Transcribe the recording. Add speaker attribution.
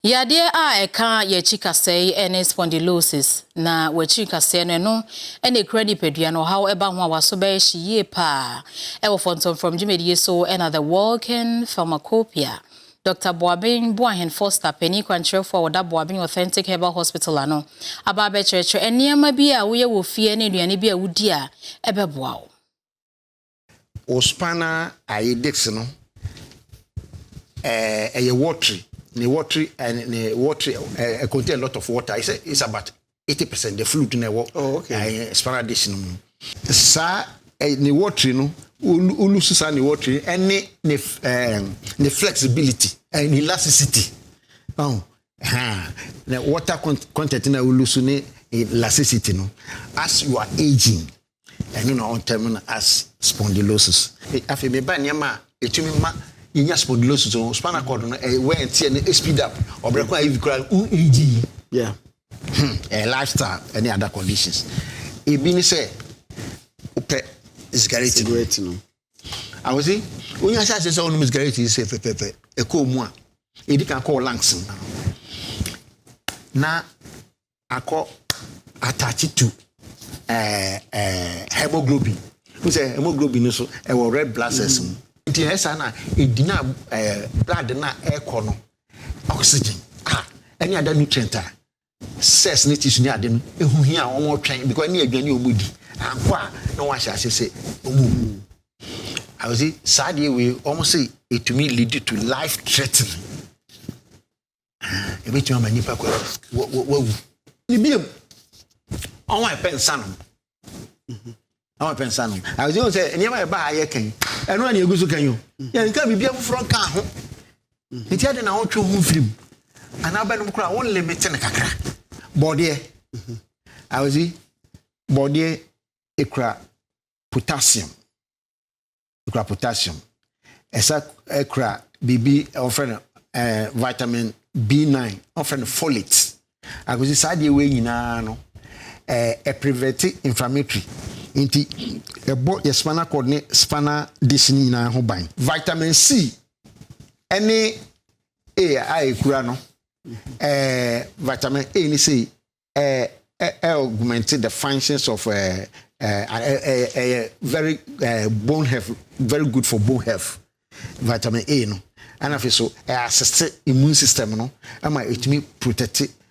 Speaker 1: Yade a eka ye chikasei ene spondylosis na we chikasei no ene kredi pedua no however ho awaso be hye pa e wo fontom from Jimedie so ena the walking pharmacopoeia Dr. Boabin Boahen Foster Penny Kwantre for da Boabin Authentic Herbal Hospital ano aba be chereche eniama bi a wo ye wo fie ne aduane bi a wudi a ebeboa wo
Speaker 2: ospana ayedex no eye watery the water contain a lot of water. It's about 80% the fluid in the water.
Speaker 1: Oh, okay.
Speaker 2: Sparadation. Sa the water no ulusu sa the water any the flexibility and elasticity. Oh, the water content in the ulusu ne elasticity no. As you are aging, and you know on term as spondylosis. Afia me ba niam etumi ma inya spondylosis so spinal cord no when tie speed up or break kwa EG
Speaker 1: yeah
Speaker 2: lifestyle any other conditions e bi ni say ope cigarette no I was say onya sha say onu cigarette say pepepe e ko mu a e di kan call lungs na akọ attach to hemoglobin we say hemoglobin so e red blood cells nti esa na edina blood na air no oxygen any other nutrient cells ne tissue ne ade no ehu hia won twen because ne adwane omudi akwa na wa sha say omu I was say sad we almost say it to me lead to life threatening e betu ama nipa kwa wawu ni biem on wa pensano I pensano. I was going to say, near my bar, I can. And when you go to Canyon, you can be a front car. It had an out to move him. And I bet him only limit in a crack. Body, I was body, potassium. Potassium. A crack, BB, offering vitamin B9, offering folate. I was decided way in a preventive inflammatory. Inti ebo ye spinal cord ne spinal disc ni na ho ban vitamin C any a ekura no vitamin A ni say augment the functions of very bone health, very good for bone health. Vitamin A no and afi so assist immune system no ama it me protect